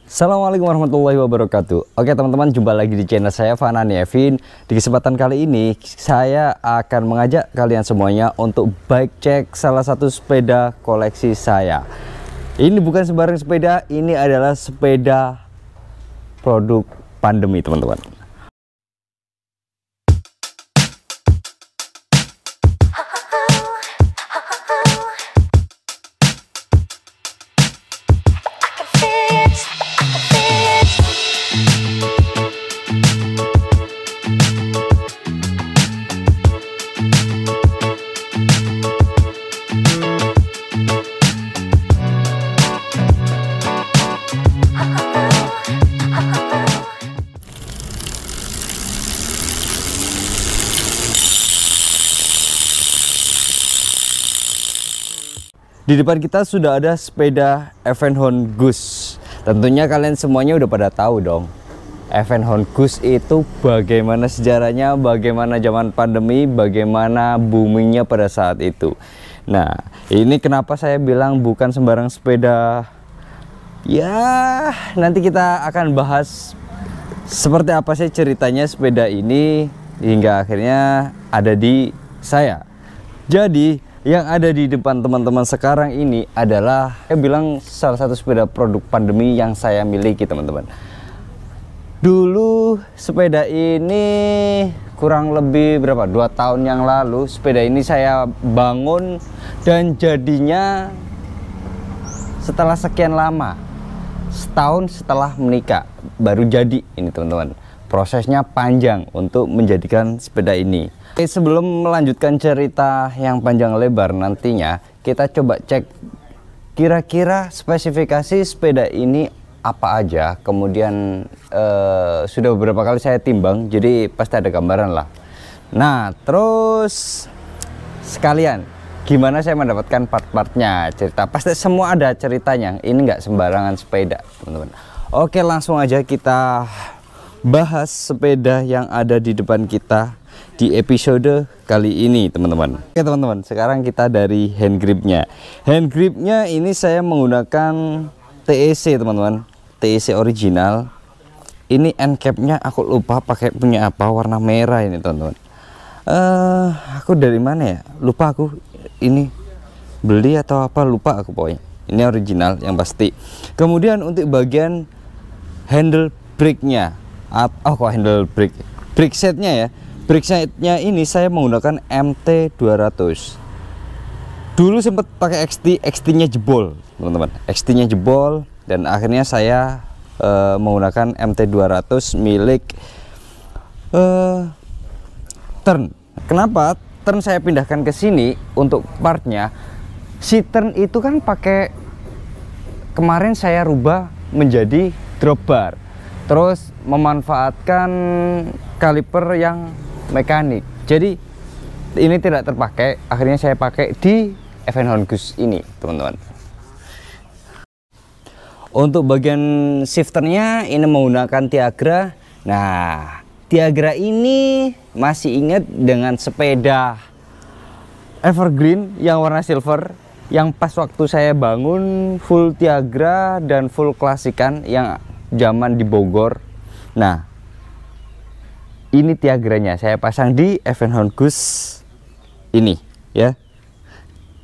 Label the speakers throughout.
Speaker 1: Assalamualaikum warahmatullahi wabarakatuh. Oke teman-teman, jumpa lagi di channel saya Fanani Evin. Di kesempatan kali ini saya akan mengajak kalian semuanya untuk bike check salah satu sepeda koleksi saya. Ini bukan sembarang sepeda, ini adalah sepeda produk pandemi teman-teman. Di depan kita sudah ada sepeda Evenhoorn Goose. Tentunya kalian semuanya udah pada tahu dong, Evenhoorn Goose itu bagaimana sejarahnya, bagaimana zaman pandemi, bagaimana boomingnya pada saat itu. Nah, ini kenapa saya bilang bukan sembarang sepeda. Ya, nanti kita akan bahas seperti apa sih ceritanya sepeda ini hingga akhirnya ada di saya. Jadi yang ada di depan teman-teman sekarang ini adalah, saya bilang, salah satu sepeda produk pandemi yang saya miliki teman-teman. Dulu sepeda ini kurang lebih berapa, 2 tahun yang lalu sepeda ini saya bangun, dan jadinya setelah sekian lama, setahun setelah menikah baru jadi ini teman-teman. Prosesnya panjang untuk menjadikan sepeda ini. Sebelum melanjutkan cerita yang panjang lebar nantinya, kita coba cek kira-kira spesifikasi sepeda ini apa aja. Kemudian sudah beberapa kali saya timbang, jadi pasti ada gambaran lah. Nah, terus sekalian gimana saya mendapatkan part-partnya, cerita pasti semua ada ceritanya. Ini nggak sembarangan sepeda teman-teman. Oke, langsung aja kita bahas sepeda yang ada di depan kita di episode kali ini teman-teman. Oke teman-teman, sekarang kita dari hand gripnya. Hand gripnya ini saya menggunakan TEC teman-teman, TEC original. Ini end capnya aku lupa pakai punya apa, warna merah ini teman-teman. Aku dari mana ya, lupa aku, ini beli atau apa, lupa aku pokoknya. Ini original yang pasti. Kemudian untuk bagian handle brake-nya, kok handle brake setnya ya. Brake setnya ini saya menggunakan MT200. Dulu sempat pakai XT-nya jebol teman-teman, XT-nya jebol, dan akhirnya saya menggunakan MT200 milik Tern. Kenapa Tern saya pindahkan ke sini untuk partnya? Si Tern itu kan pakai, kemarin saya rubah menjadi drop bar, terus memanfaatkan kaliper yang mekanik. Jadi ini tidak terpakai, akhirnya saya pakai di Evenhoorn Goose ini teman-teman. Untuk bagian shifternya ini menggunakan Tiagra. Nah, Tiagra ini masih ingat dengan sepeda Evergreen yang warna silver, yang pas waktu saya bangun full Tiagra dan full klasikan yang zaman di Bogor. Nah, ini Tiagranya saya pasang di Evenhoorn Goose ini ya.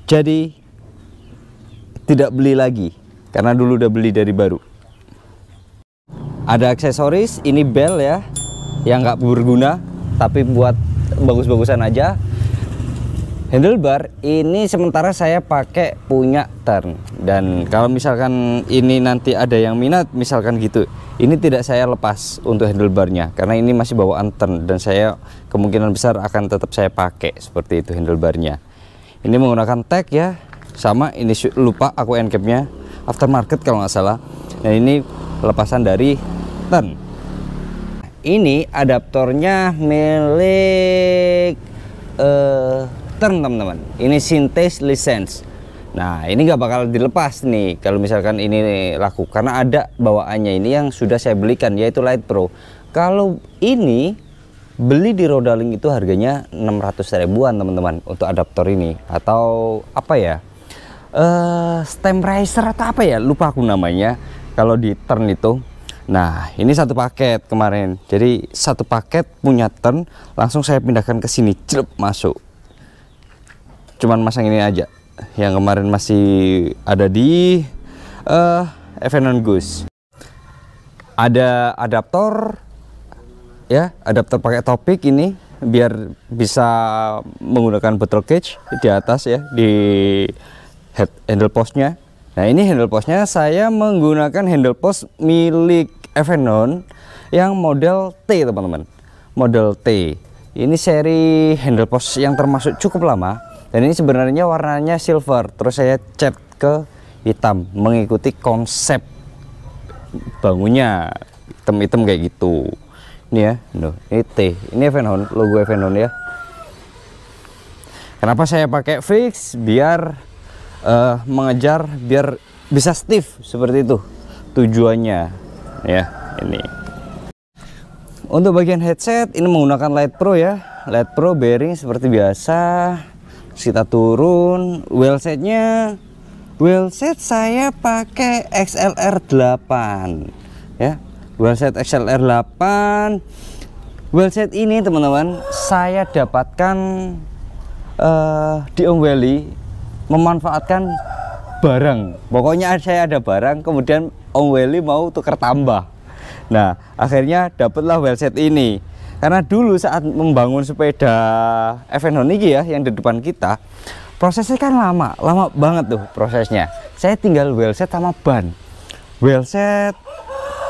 Speaker 1: Jadi tidak beli lagi karena dulu udah beli dari baru. Ada aksesoris, ini bel ya, yang nggak berguna tapi buat bagus-bagusan aja. Handlebar ini sementara saya pakai punya Tern, dan kalau misalkan ini nanti ada yang minat misalkan gitu, ini tidak saya lepas untuk handlebarnya karena ini masih bawaan Tern, dan saya kemungkinan besar akan tetap saya pakai seperti itu handlebarnya. Ini menggunakan tag ya, sama ini lupa aku end capnya aftermarket kalau nggak salah. Nah, ini lepasan dari Tern. Ini adaptornya milik Tern teman-teman, ini Synthese License. Nah, ini nggak bakal dilepas nih kalau misalkan ini laku, karena ada bawaannya ini yang sudah saya belikan, yaitu Light Pro. Kalau ini beli di Rodaling itu harganya 600 ribuan teman-teman untuk adaptor ini, atau apa ya, stem riser atau apa ya, lupa aku namanya. kalau di turn itu. Nah, ini satu paket kemarin. Jadi satu paket punya turn, langsung saya pindahkan ke sini, jelep masuk. Cuman masang ini aja. Yang kemarin masih ada di Avenon Goose. Ada adaptor ya, adaptor pakai topik ini biar bisa menggunakan bottle cage di atas ya, di handle postnya. Nah, ini handle postnya saya menggunakan handle post milik Avenon yang model T, teman-teman. Model T. Ini seri handle post yang termasuk cukup lama, dan ini sebenarnya warnanya silver. Terus saya cat ke hitam mengikuti konsep bangunnya, hitam-hitam kayak gitu. Ini ya, ini T, ini Avenon, logo Avenon ya. Kenapa saya pakai fix? Biar mengejar, biar bisa stiff seperti itu tujuannya ya. Ini untuk bagian headset, ini menggunakan Light Pro ya, Light Pro bearing seperti biasa. Kita turun, wheelsetnya, wheelset saya pakai XLR 8 ya, wheelset XLR 8. Wheelset ini teman-teman saya dapatkan di Om Welly, memanfaatkan barang. Pokoknya saya ada barang, kemudian Om Welly mau tukar tambah. Nah, akhirnya dapatlah wheelset ini. Karena dulu saat membangun sepeda Avenon ini ya, yang di depan kita, prosesnya kan lama banget tuh prosesnya. Saya tinggal wheelset sama ban. Wheelset,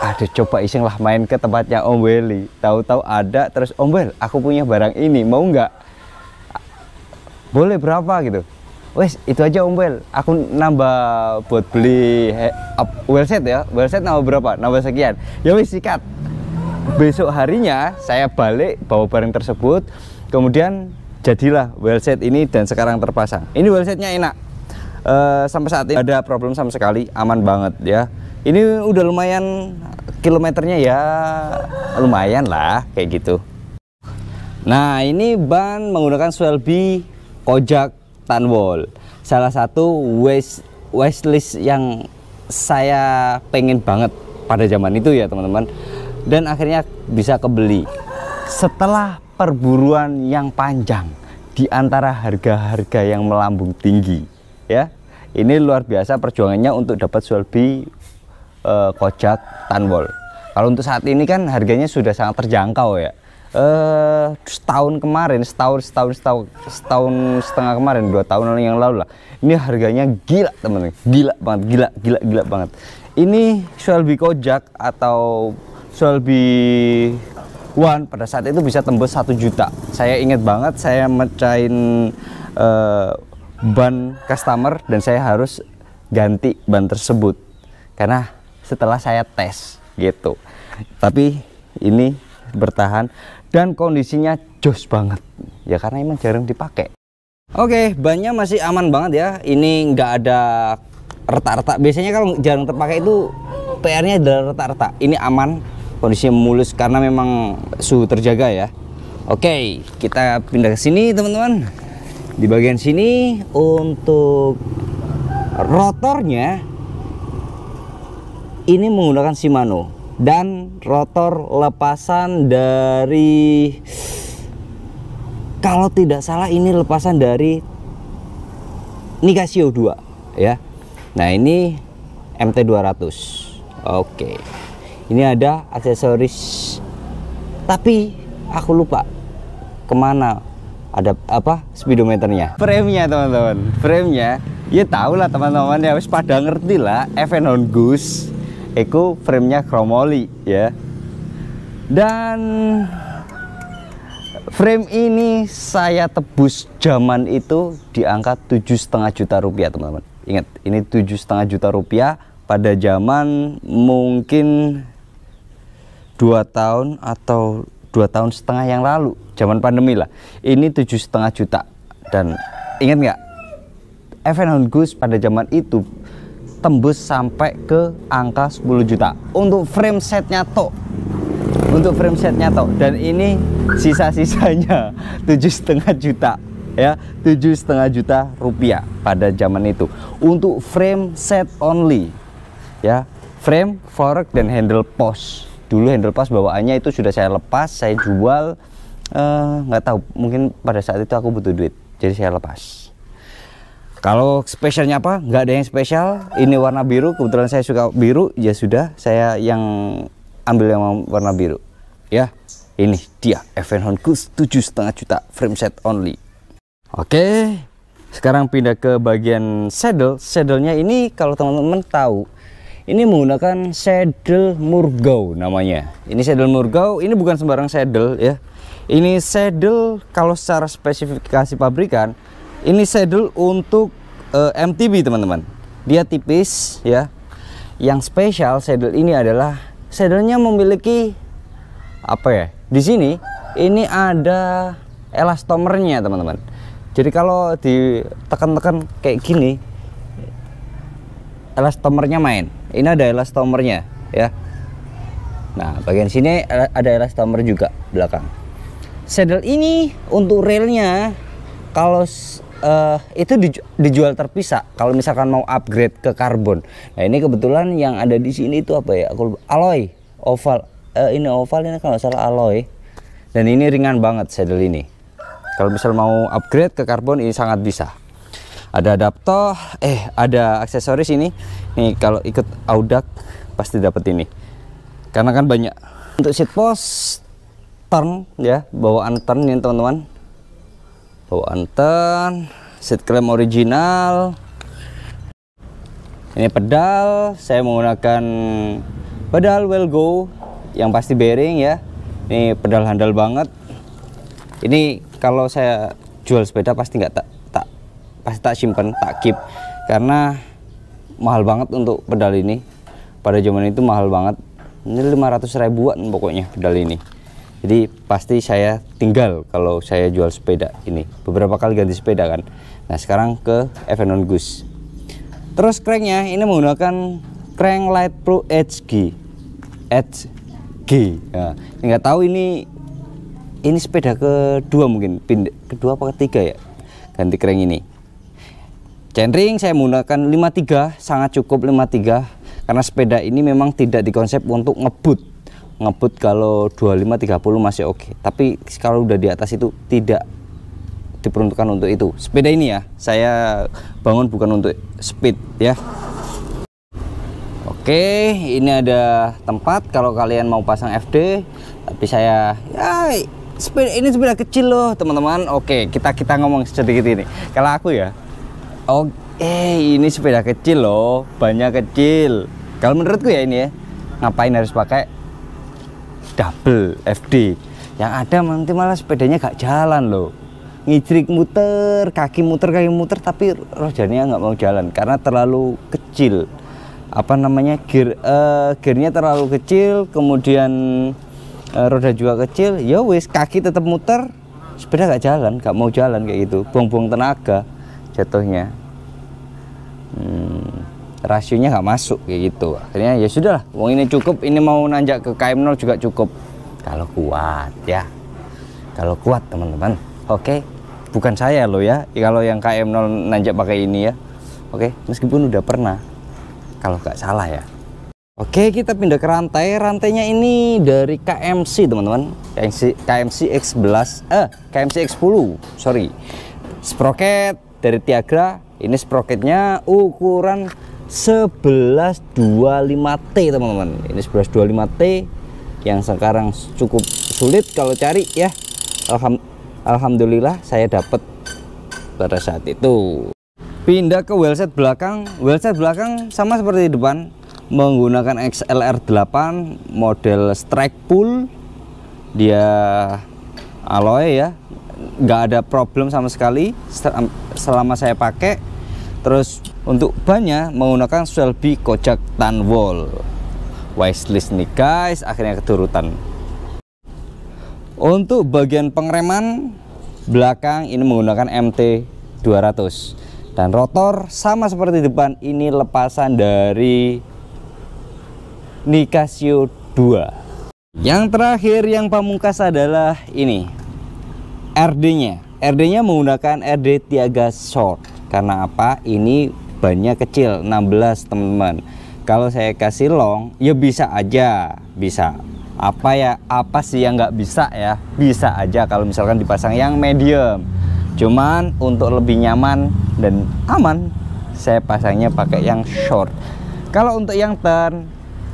Speaker 1: aduh, coba iseng lah main ke tempatnya Om Welly. Tahu-tahu ada, terus Om Wel, aku punya barang ini, mau nggak? Boleh berapa gitu? Wes, itu aja Om Wel, aku nambah buat beli wheelset ya. Wheelset nambah berapa? Nambah sekian. Ya wes, sikat. Besok harinya saya balik bawa barang tersebut, kemudian jadilah wheelset ini dan sekarang terpasang. Ini wheelsetnya enak. Sampai saat ini ada problem sama sekali, aman banget ya. Ini udah lumayan kilometernya ya, lumayan lah kayak gitu. Nah, ini ban menggunakan Swelby Kojak Tanwol, salah satu wishlist yang saya pengen banget pada zaman itu ya teman-teman, dan akhirnya bisa kebeli setelah perburuan yang panjang di antara harga-harga yang melambung tinggi ya. Ini luar biasa perjuangannya untuk dapat Swelby Kojak Tanwol. Kalau untuk saat ini kan harganya sudah sangat terjangkau ya. Setahun setengah kemarin, 2 tahun yang lalu lah, ini harganya gila teman-teman, gila banget. Ini Swelby Kojak atau Swelby One pada saat itu bisa tembus 1 juta. Saya ingat banget, saya mecahin ban customer dan saya harus ganti ban tersebut karena setelah saya tes gitu. Tapi ini bertahan dan kondisinya jos banget ya, karena emang jarang dipakai. Oke, bannya masih aman banget ya. Ini nggak ada retak-retak. Biasanya kalau jarang terpakai itu PR-nya adalah retak-retak. Ini aman, kondisinya mulus karena memang suhu terjaga ya. Oke, kita pindah ke sini teman-teman. Di bagian sini untuk rotornya ini menggunakan Shimano. Dan rotor lepasan dari, kalau tidak salah ini lepasan dari Nicasio 2 ya. Nah, ini MT200. Oke. Ini ada aksesoris, tapi aku lupa kemana ada apa speedometernya. Frame-nya teman-teman, frame-nya ya tahu lah teman-teman ya, wis pada ngerti lah Avenon Goose. Eko framenya chromoli ya, dan frame ini saya tebus zaman itu di angka 7,5 juta rupiah teman-teman. Ingat, ini 7,5 juta rupiah pada zaman mungkin 2 tahun atau 2,5 tahun yang lalu, zaman pandemi lah. Ini 7,5 juta, dan ingat nggak, Avenon Goose pada zaman itu tembus sampai ke angka 10 juta untuk frame setnya tok, dan ini sisa-sisanya 7,5 juta ya, 7,5 juta rupiah pada zaman itu untuk frame set only ya, frame, fork, dan handle post. Dulu handle post bawaannya itu sudah saya lepas, saya jual, nggak tahu, mungkin pada saat itu aku butuh duit, jadi saya lepas. Kalau spesialnya apa? Nggak ada yang spesial. Ini warna biru, kebetulan saya suka biru, ya sudah, saya yang ambil yang warna biru. Ya, ini dia Evenhon Goose 7,5 juta frame set only. Oke, sekarang pindah ke bagian saddle. Saddle-nya ini kalau teman-teman tahu, ini menggunakan saddle Murgau namanya. Ini saddle Murgau, ini bukan sembarang saddle ya. Ini saddle kalau secara spesifikasi pabrikan, ini saddle untuk MTB teman-teman. Dia tipis ya. Yang spesial saddle ini adalah saddle-nya memiliki apa ya? Di sini ini ada elastomernya teman-teman. Jadi kalau ditekan-tekan kayak gini, elastomernya main. Ini ada elastomernya ya. Nah, bagian sini ada elastomer juga belakang. Saddle ini untuk railnya kalau itu dijual terpisah. Kalau misalkan mau upgrade ke karbon. Nah, ini kebetulan yang ada di sini itu apa ya? Alloy oval. Ini oval, ini kalau salah alloy. Dan ini ringan banget saddle ini. Kalau misal mau upgrade ke karbon ini sangat bisa. Ada adaptor, ada aksesoris ini. Nih kalau ikut Audax pasti dapat ini. Karena kan banyak. Untuk seat post turn ya, bawaan turn ini teman-teman. Bawaan turn, seat clamp original. Ini pedal, saya menggunakan pedal Wellgo yang pasti bearing ya. Ini pedal handal banget. Ini kalau saya jual sepeda pasti pasti tak simpen, tak keep, karena mahal banget untuk pedal ini. Pada zaman itu mahal banget. Ini 500 ribuan pokoknya pedal ini. Jadi pasti saya tinggal kalau saya jual sepeda ini. Beberapa kali ganti sepeda kan. Nah, sekarang ke Evenhon Goose. Terus cranknya ini menggunakan crank Light Pro HG. Nah, nggak tahu ini sepeda kedua mungkin, kedua apa ketiga ya ganti crank ini. Chainring saya menggunakan 53, sangat cukup 53 karena sepeda ini memang tidak dikonsep untuk ngebut kalau 25-30 masih oke, tapi kalau udah di atas itu tidak diperuntukkan untuk itu. Sepeda ini ya saya bangun bukan untuk speed ya. Oke, ini ada tempat kalau kalian mau pasang FD, tapi saya ini sepeda kecil loh teman-teman. Oke, kita ngomong sedikit ini. Kalau aku ya, ini sepeda kecil loh, banyak kecil. Kalau menurutku ya ini ya, ngapain harus pakai double FD? Yang ada nanti malah sepedanya gak jalan loh, ngijrik muter, kaki muter, tapi rodanya nggak mau jalan karena terlalu kecil. Apa namanya, gearnya terlalu kecil, kemudian roda juga kecil. Ya wis, kaki tetap muter, sepeda gak jalan, gak mau jalan kayak gitu, buang-buang tenaga jatuhnya. Rasionya nggak masuk kayak gitu. Akhirnya ya sudahlah, uang ini cukup, ini mau nanjak ke KM0 juga cukup kalau kuat ya, kalau kuat teman-teman. Oke, bukan saya loh ya kalau yang KM0 nanjak pakai ini ya. Oke, meskipun udah pernah kalau nggak salah ya. Oke, kita pindah ke rantai. Rantainya ini dari KMC teman-teman, KMC X11, KMC X10 sorry. Sprocket dari Tiagra. Ini sprocketnya ukuran 1125T teman-teman. Ini 1125T yang sekarang cukup sulit kalau cari ya. Alhamdulillah saya dapat pada saat itu. Pindah ke wheelset belakang. Wheelset belakang sama seperti di depan, menggunakan XLR8 model strike pull. Dia alloy ya, nggak ada problem sama sekali selama saya pakai. Terus untuk bannya menggunakan Shelby Kojak Tanwol. Wishlist nih guys, akhirnya keturutan. Untuk bagian pengereman belakang ini menggunakan MT200. Dan rotor sama seperti depan, ini lepasan dari Nicasio 2. Yang terakhir yang pamungkas adalah ini RD-nya menggunakan RD Tiaga Short. Karena apa? Ini bannya kecil, 16 teman-teman. Kalau saya kasih long, ya bisa aja, bisa. Apa sih yang nggak bisa ya? Bisa aja kalau misalkan dipasang yang medium. Cuman untuk lebih nyaman dan aman, saya pasangnya pakai yang short. Kalau untuk yang turn,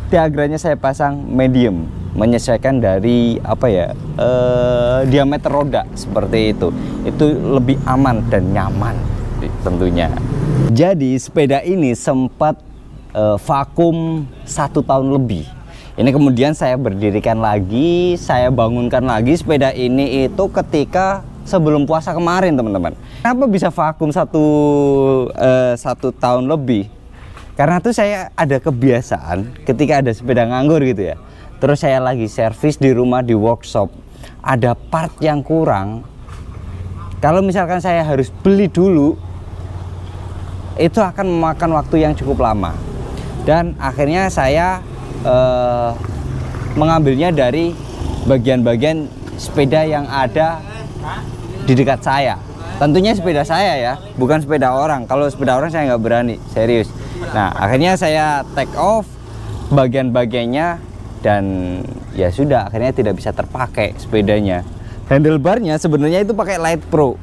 Speaker 1: diagranya saya pasang medium, menyesuaikan dari diameter roda seperti itu. Itu lebih aman dan nyaman tentunya. Jadi sepeda ini sempat vakum 1 tahun lebih. Ini kemudian saya berdirikan lagi, saya bangunkan lagi sepeda ini itu ketika sebelum puasa kemarin, teman-teman. Kenapa bisa vakum satu tahun lebih? Karena tuh saya ada kebiasaan ketika ada sepeda nganggur gitu ya. Terus saya lagi servis di rumah di workshop, ada part yang kurang. Kalau misalkan saya harus beli dulu, itu akan memakan waktu yang cukup lama. Dan akhirnya saya mengambilnya dari bagian-bagian sepeda yang ada di dekat saya. Tentunya sepeda saya ya, bukan sepeda orang. Kalau sepeda orang saya nggak berani, serius. Nah, akhirnya saya take off bagian-bagiannya dan ya sudah, akhirnya tidak bisa terpakai sepedanya. Handlebarnya sebenarnya itu pakai Light Pro.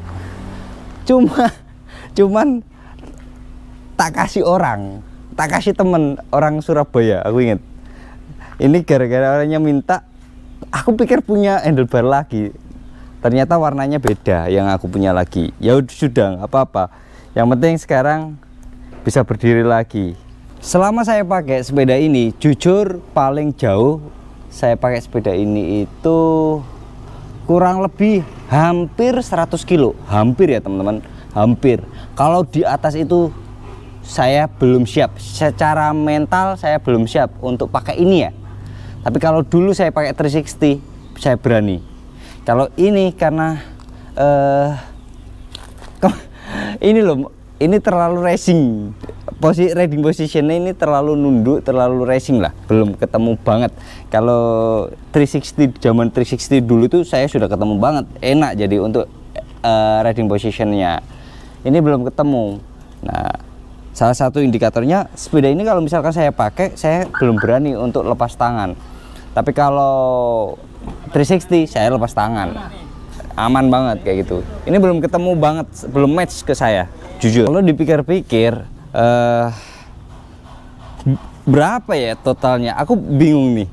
Speaker 1: Cuman tak kasih orang, tak kasih temen orang Surabaya, aku inget. Ini gara-gara orangnya minta, aku pikir punya handlebar lagi. Ternyata warnanya beda yang aku punya lagi. Ya sudah, nggak apa-apa. Yang penting sekarang bisa berdiri lagi. Selama saya pakai sepeda ini, jujur paling jauh saya pakai sepeda ini itu kurang lebih hampir 100 kilo. Hampir ya teman-teman, hampir. Kalau di atas itu saya belum siap. Secara mental saya belum siap untuk pakai ini ya. Tapi kalau dulu saya pakai 360, saya berani. Kalau ini karena ini loh, ini terlalu racing. Riding positionnya ini terlalu nunduk, terlalu racing lah. Belum ketemu banget. Kalau 360, zaman 360 dulu tuh saya sudah ketemu banget. Enak jadi untuk riding positionnya. Ini belum ketemu. Nah, salah satu indikatornya sepeda ini kalau misalkan saya pakai, saya belum berani untuk lepas tangan. Tapi kalau 360 saya lepas tangan, aman banget kayak gitu. Ini belum ketemu banget, belum match ke saya, jujur. Kalau dipikir-pikir berapa ya totalnya, aku bingung nih.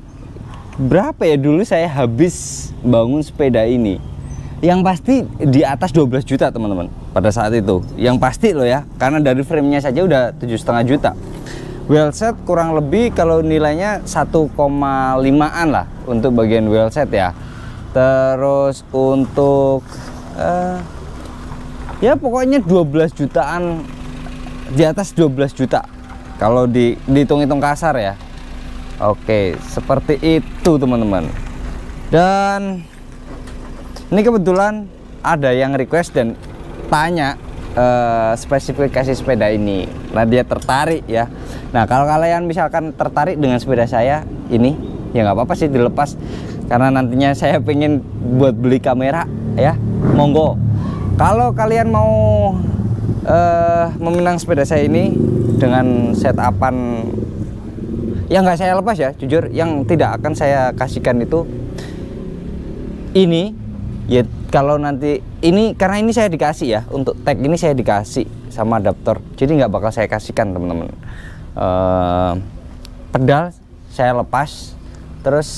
Speaker 1: Berapa ya dulu saya habis bangun sepeda ini? Yang pasti di atas 12 juta teman-teman pada saat itu. Yang pasti loh ya, karena dari framenya saja udah 7,5 juta. Wheelset kurang lebih kalau nilainya 1,5an lah untuk bagian wheelset ya. Terus untuk ya pokoknya 12 jutaan, di atas 12 juta kalau dihitung-hitung kasar ya. Oke, seperti itu teman-teman. Dan ini kebetulan ada yang request dan tanya spesifikasi sepeda ini. Nah, dia tertarik ya. Nah, kalau kalian misalkan tertarik dengan sepeda saya ini, ya nggak apa-apa sih dilepas. Karena nantinya saya pengen buat beli kamera ya, monggo. Kalau kalian mau meminang sepeda saya ini dengan setupan yang nggak saya lepas ya, jujur, yang tidak akan saya kasihkan itu ini ya. Kalau nanti ini, karena ini saya dikasih ya, untuk tag ini saya dikasih sama adaptor, jadi nggak bakal saya kasihkan teman-teman. Pedal saya lepas, terus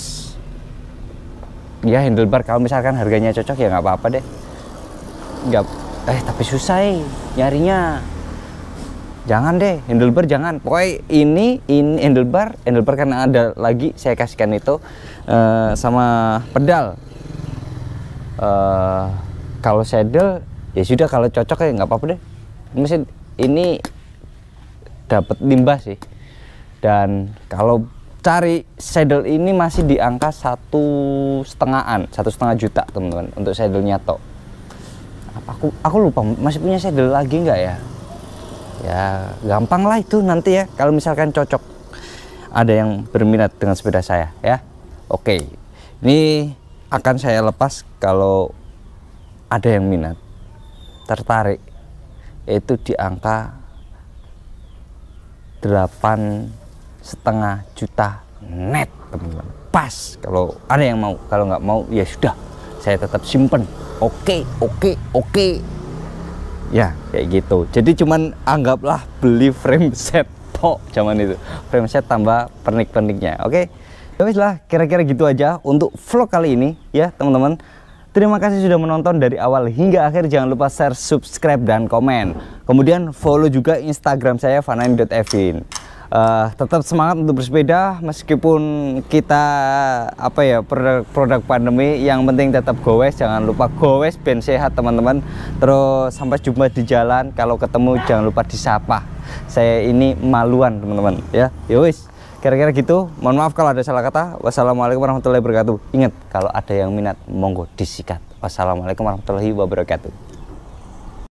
Speaker 1: ya handlebar kalau misalkan harganya cocok ya nggak apa-apa deh. Nggak, tapi susah nyarinya. Jangan deh, handlebar jangan. Pokoknya ini handlebar karena ada lagi saya kasihkan itu sama pedal. Kalau saddle ya sudah, kalau cocok ya nggak apa-apa deh. Mesin ini dapat limbah sih. Dan kalau cari saddle ini masih di angka 1,5 juta teman-teman untuk saddlenya tok. Aku lupa masih punya saddle lagi nggak ya? Ya gampang lah itu nanti ya, kalau misalkan cocok ada yang berminat dengan sepeda saya ya. Oke, ini akan saya lepas kalau ada yang minat, tertarik, itu di angka 8 2,5 juta net teman-teman. Pas kalau ada yang mau, kalau nggak mau ya sudah, saya tetap simpen. Oke. Ya kayak gitu. Jadi cuman anggaplah beli frame set tok zaman itu, frame set tambah pernik-perniknya. Oke, ya wis lah, kira-kira gitu aja untuk vlog kali ini ya teman-teman. Terima kasih sudah menonton dari awal hingga akhir. Jangan lupa share, subscribe, dan komen. Kemudian follow juga Instagram saya fanain.evin. Tetap semangat untuk bersepeda meskipun kita produk pandemi. Yang penting tetap gowes, jangan lupa gowes ben sehat teman-teman. Terus sampai jumpa di jalan, kalau ketemu jangan lupa disapa. Saya ini maluan teman-teman ya. Yowis, kira-kira gitu. Mohon maaf kalau ada salah kata. Wassalamualaikum warahmatullahi wabarakatuh. Ingat, kalau ada yang minat monggo disikat. Wassalamualaikum warahmatullahi wabarakatuh.